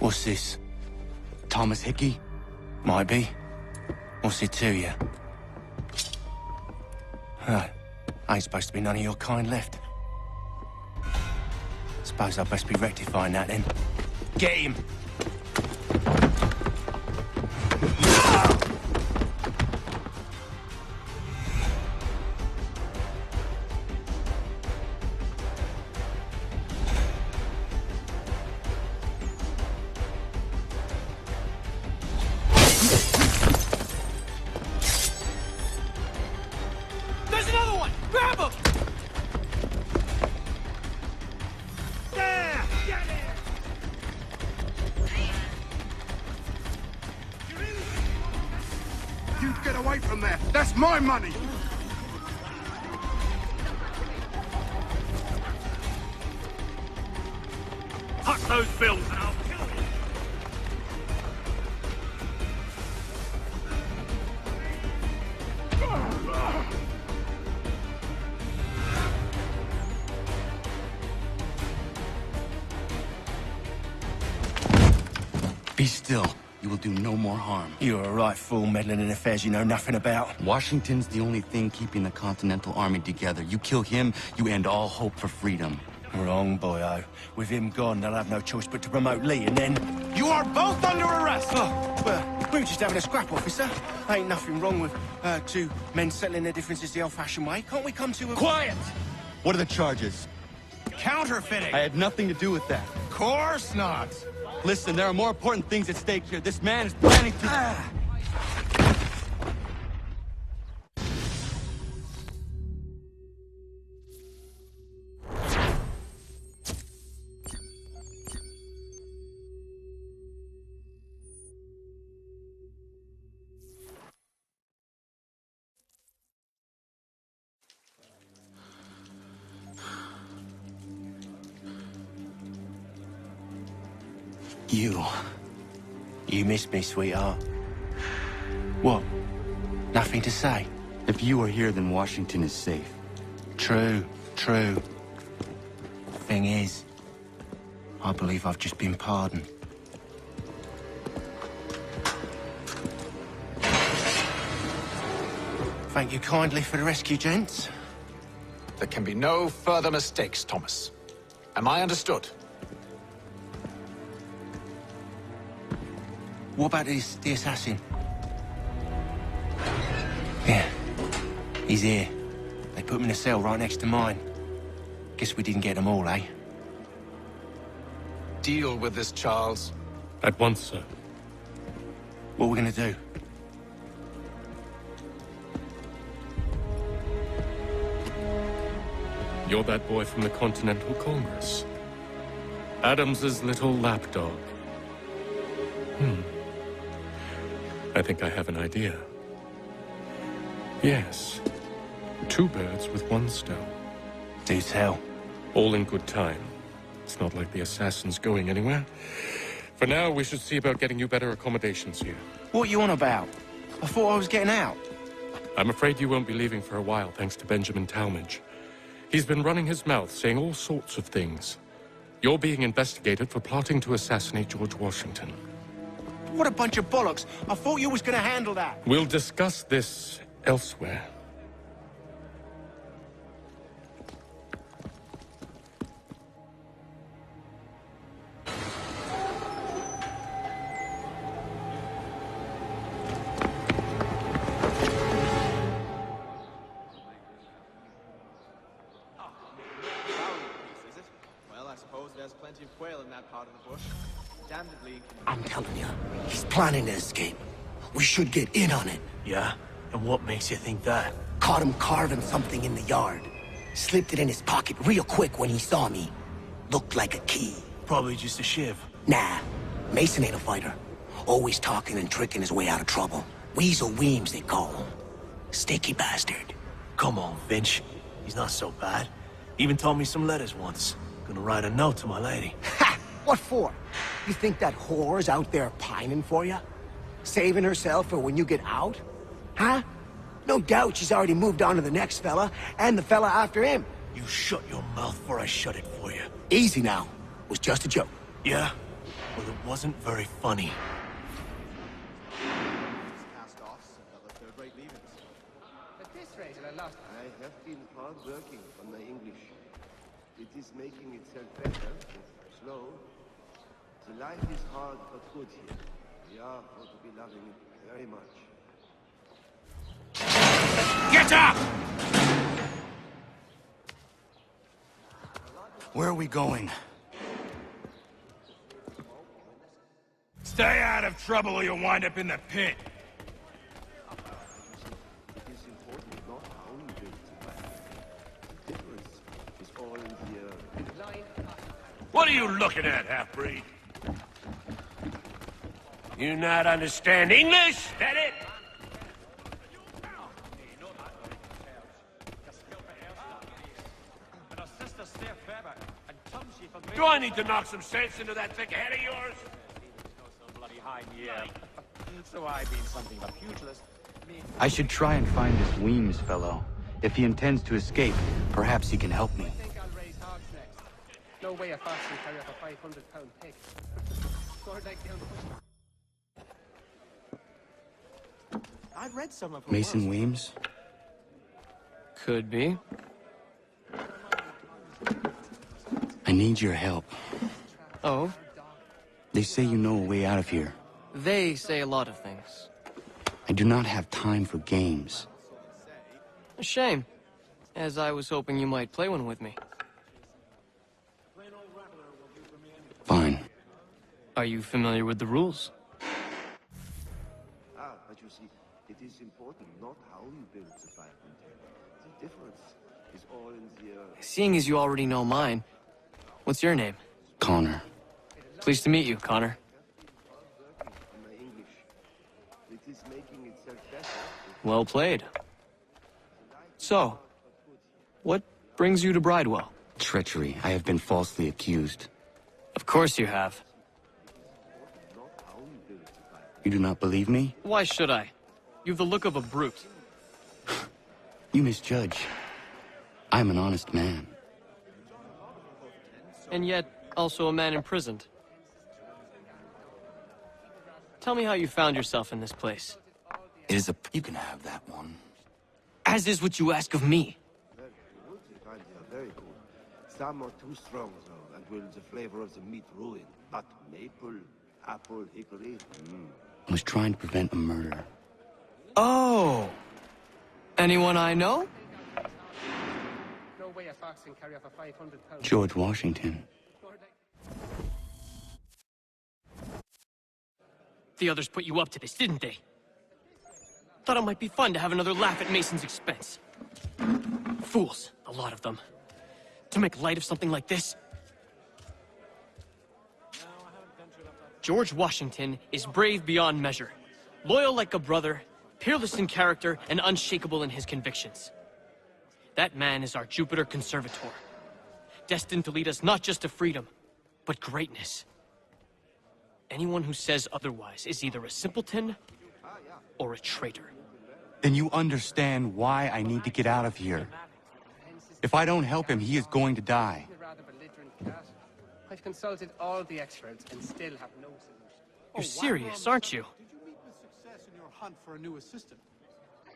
What's this? Thomas Hickey? Might be. What's it to you? Huh. Ain't supposed to be none of your kind left. Suppose I'd best be rectifying that then. Get him! There's another one! Grab him! There! Get it! You get away from there! That's my money! Tuck those bills and I'll kill you! Be still. You will do no more harm. You're a right fool meddling in affairs you know nothing about. Washington's the only thing keeping the Continental Army together. You kill him, you end all hope for freedom. Wrong, boyo. With him gone, they'll have no choice but to promote Lee, and then... You are both under arrest! Oh, well, we were just having a scrap, officer. Ain't nothing wrong with two men settling their differences the old-fashioned way. Can't we come to a... Quiet! What are the charges? Counterfeiting! I had nothing to do with that. Course not! Listen, there are more important things at stake here. This man is planning to... You missed me, sweetheart. What? Nothing to say? If you are here, then Washington is safe. True. Thing is, I believe I've just been pardoned. Thank you kindly for the rescue, gents. There can be no further mistakes, Thomas. Am I understood? What about the assassin? Yeah, he's here. They put him in a cell right next to mine. Guess we didn't get them all, eh? Deal with this, Charles. At once, sir. What are we gonna do? You're that boy from the Continental Congress. Adams's little lapdog. I think I have an idea. Yes. Two birds with one stone. Do tell. All in good time. It's not like the assassin's going anywhere. For now, we should see about getting you better accommodations here. What you on about? I thought I was getting out. I'm afraid you won't be leaving for a while, thanks to Benjamin Talmadge. He's been running his mouth, saying all sorts of things. You're being investigated for plotting to assassinate George Washington. What a bunch of bollocks. I thought you was gonna handle that. We'll discuss this elsewhere. There's plenty of quail in that part of the bush. Damnedly. I'm telling you, he's planning to escape. We should get in on it. Yeah? And what makes you think that? Caught him carving something in the yard. Slipped it in his pocket real quick when he saw me. Looked like a key. Probably just a shiv. Nah, Mason ain't a fighter. Always talking and tricking his way out of trouble. Weasel Weems, they call him. Sticky bastard. Come on, Finch. He's not so bad. Even told me some letters once. Gonna write a note to my lady. Ha! What for? You think that whore's out there pining for you? Saving herself for when you get out? Huh? No doubt she's already moved on to the next fella, and the fella after him. You shut your mouth before I shut it for you. Easy now. Was just a joke. Yeah? Well, it wasn't very funny. Cast offs and other third-rate leavings. At this rate, I lost. I have been hard working on my English. It is making itself better, it's slow. The life is hard but good here. We are going to be loving it very much. Get up! Where are we going? Stay out of trouble or you'll wind up in the pit. It is important not how you build the life. The difference is all in the What are you looking at, half-breed? You not understand English? That it? Do I need to knock some sense into that thick head of yours? So I've been something of a pugilist. I should try and find this Weems fellow. If he intends to escape, perhaps he can help me. I think I'll raise hogs next. No way a fox can carry up a 500-pound pig. Sort like down the I've read some of her Mason work. Weems? Could be. I need your help. Oh? They say you know a way out of here. They say a lot of things. I do not have time for games. A shame, as I was hoping you might play one with me. Fine. Are you familiar with the rules? but you see, it is important not how you build the life. The difference is all in the Seeing as you already know mine, what's your name? Connor. Pleased to meet you, Connor. on my English. It is making itself better. Well played. So, what brings you to Bridewell? Treachery. I have been falsely accused. Of course you have. You do not believe me? Why should I? You've the look of a brute. You misjudge. I'm an honest man. And yet, also a man imprisoned. Tell me how you found yourself in this place. It is a... You can have that one. As is what you ask of me. Very good. I find they are very good. Some are too strong, though, and will the flavor of the meat ruin. But maple, apple, hickory... I was trying to prevent a murder. Oh! Anyone I know? no way a fox can carry up a 500-pound. George Washington. The others put you up to this, didn't they? Thought it might be fun to have another laugh at Mason's expense. Fools, a lot of them. To make light of something like this. George Washington is brave beyond measure, loyal like a brother, peerless in character, and unshakable in his convictions. That man is our Jupiter Conservator, destined to lead us not just to freedom, but greatness. Anyone who says otherwise is either a simpleton or a traitor. Then you understand why I need to get out of here. If I don't help him, he is going to die. A rather belligerent cat. I've consulted all the experts and still have no solution. You're serious, aren't you? Did you meet with success in your hunt for a new assistant?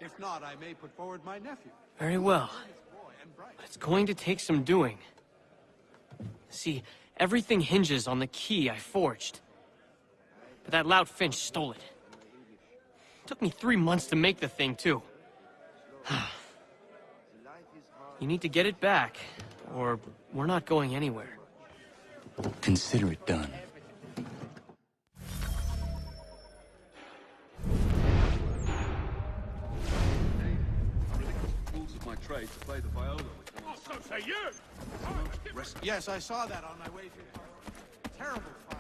If not, I may put forward my nephew. Very well. But it's going to take some doing. See, everything hinges on the key I forged. But that lout Finch stole it. Took me 3 months to make the thing, too. You need to get it back, or we're not going anywhere. Consider it done. Rules of my trade to play the viola. Oh, so say you! Yes, I saw that on my way through. Terrible fire.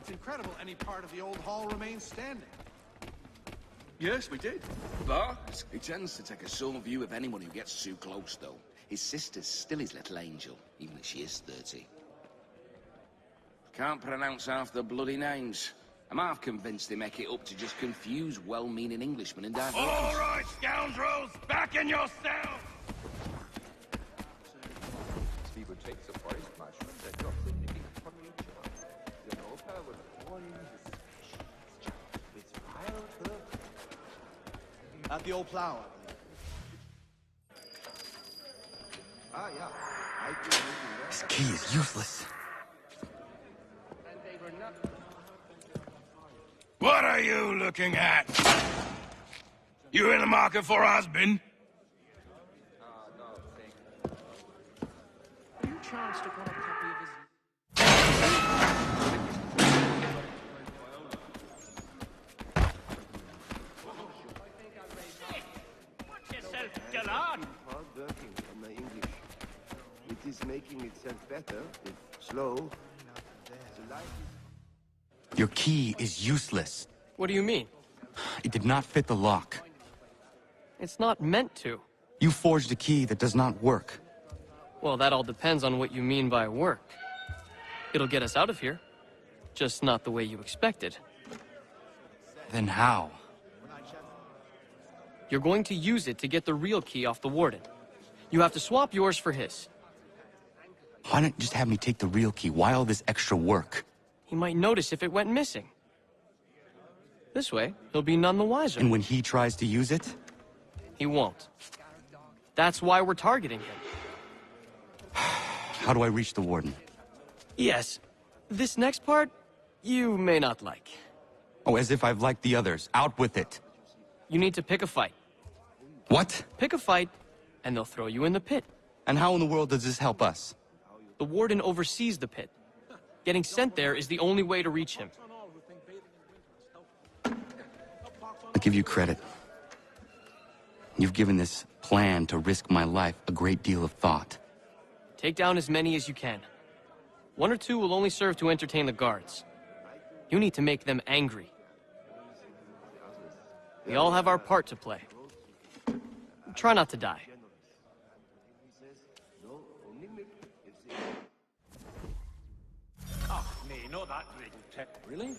It's incredible any part of the old hall remains standing. Yes, we did. But he tends to take a sore view of anyone who gets too close, though. His sister's still his little angel, even if she is 30. Can't pronounce half the bloody names. I'm half convinced they make it up to just confuse well-meaning Englishmen and divert. All right, scoundrels! Back in your cells! Steve would take surprise, my friend. That got the from each other. You know, power the old plow, I believe. Ah, yeah. I've been looking there. This key is useless. And they were not... What are you looking at? You in the market for a husband? Are you charged to got a copy of his... Get on! Hard working on the English. It is making itself better, if slow. The life is... Your key is useless. What do you mean? It did not fit the lock. It's not meant to. You forged a key that does not work. Well, that all depends on what you mean by work. It'll get us out of here. Just not the way you expected. Then how? You're going to use it to get the real key off the warden. You have to swap yours for his. Why not just have me take the real key? Why all this extra work? He might notice if it went missing. This way, he'll be none the wiser. And when he tries to use it? He won't. That's why we're targeting him. How do I reach the warden? Yes. This next part, you may not like. Oh, as if I've liked the others. Out with it. You need to pick a fight. What? Pick a fight, and they'll throw you in the pit. And how in the world does this help us? The warden oversees the pit. Getting sent there is the only way to reach him. I give you credit. You've given this plan to risk my life a great deal of thought. Take down as many as you can. One or two will only serve to entertain the guards. You need to make them angry. We all have our part to play. Try not to die. Oh, nay, not that dreadful tip. Really?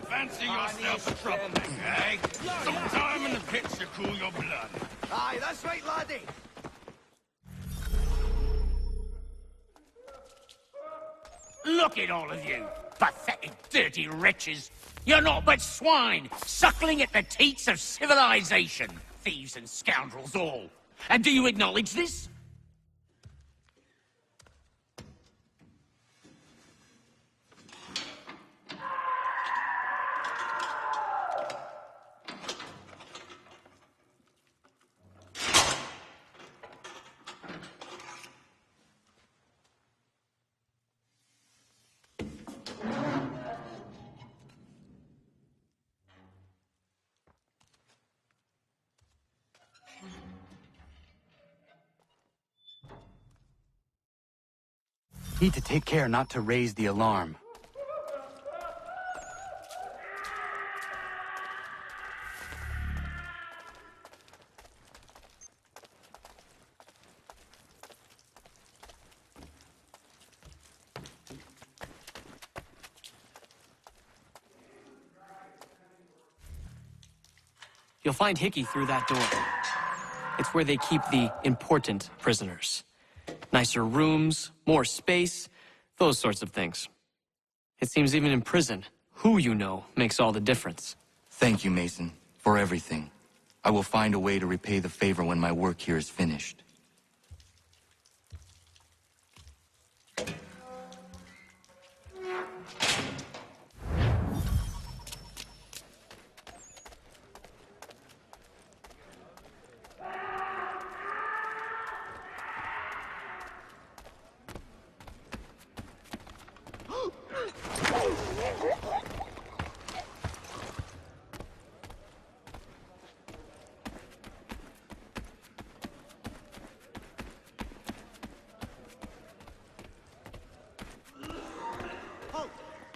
Fancy yourself a troublemaker, eh? Some time in the pits to cool your blood. Aye, that's right, laddie. Look at all of you, pathetic, dirty wretches. You're not but swine, suckling at the teats of civilization. Thieves and scoundrels all. And do you acknowledge this? Need to take care not to raise the alarm. You'll find Hickey through that door. It's where they keep the important prisoners. Nicer rooms, more space, those sorts of things. It seems even in prison, who you know makes all the difference. Thank you, Mason, for everything. I will find a way to repay the favor when my work here is finished.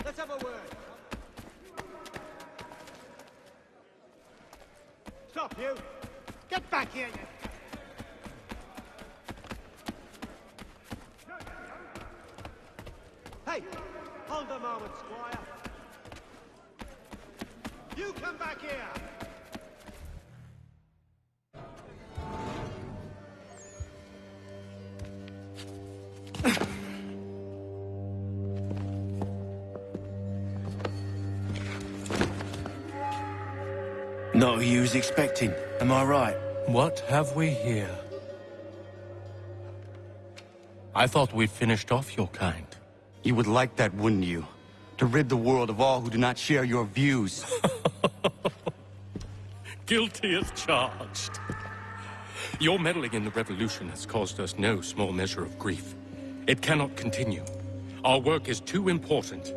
Let's have a word. Stop, you! Get back here, you! Hey! Hold a moment, Squire. You come back here! Not who you was expecting, am I right? What have we here? I thought we finished off your kind. You would like that, wouldn't you? To rid the world of all who do not share your views. Guilty as charged. Your meddling in the revolution has caused us no small measure of grief. It cannot continue. Our work is too important.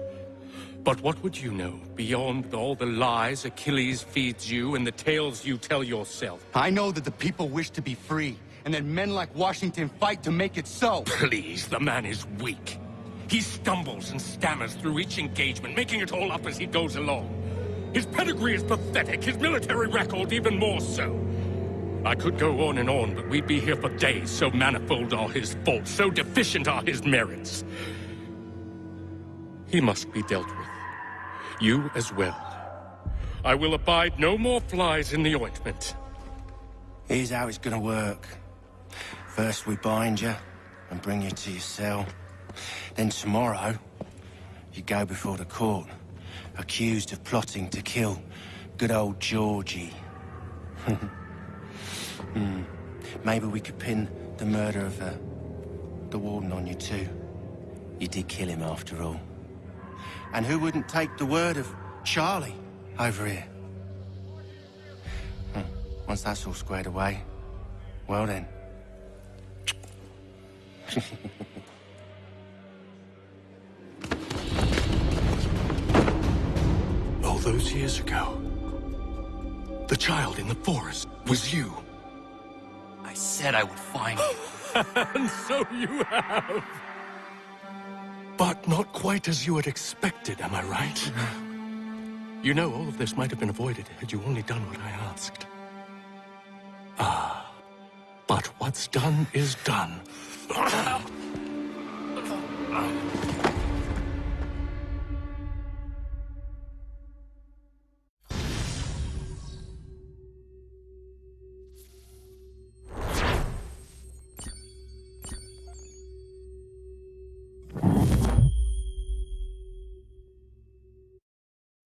But what would you know beyond all the lies Achilles feeds you and the tales you tell yourself? I know that the people wish to be free, and that men like Washington fight to make it so. Please, the man is weak. He stumbles and stammers through each engagement, making it all up as he goes along. His pedigree is pathetic, his military record even more so. I could go on, but we'd be here for days, so manifold are his faults, so deficient are his merits. He must be dealt with. You as well. I will abide no more flies in the ointment. Here's how it's gonna work. First we bind you and bring you to your cell. Then tomorrow, you go before the court, accused of plotting to kill good old Georgie. Maybe we could pin the murder of the warden on you too. You did kill him after all. And who wouldn't take the word of Charlie over here? Once that's all squared away, well then. All those years ago, the child in the forest was you. I said I would find you. And so you have. But not quite as you had expected, am I right? You know, all of this might have been avoided had you only done what I asked. Ah, but what's done is done.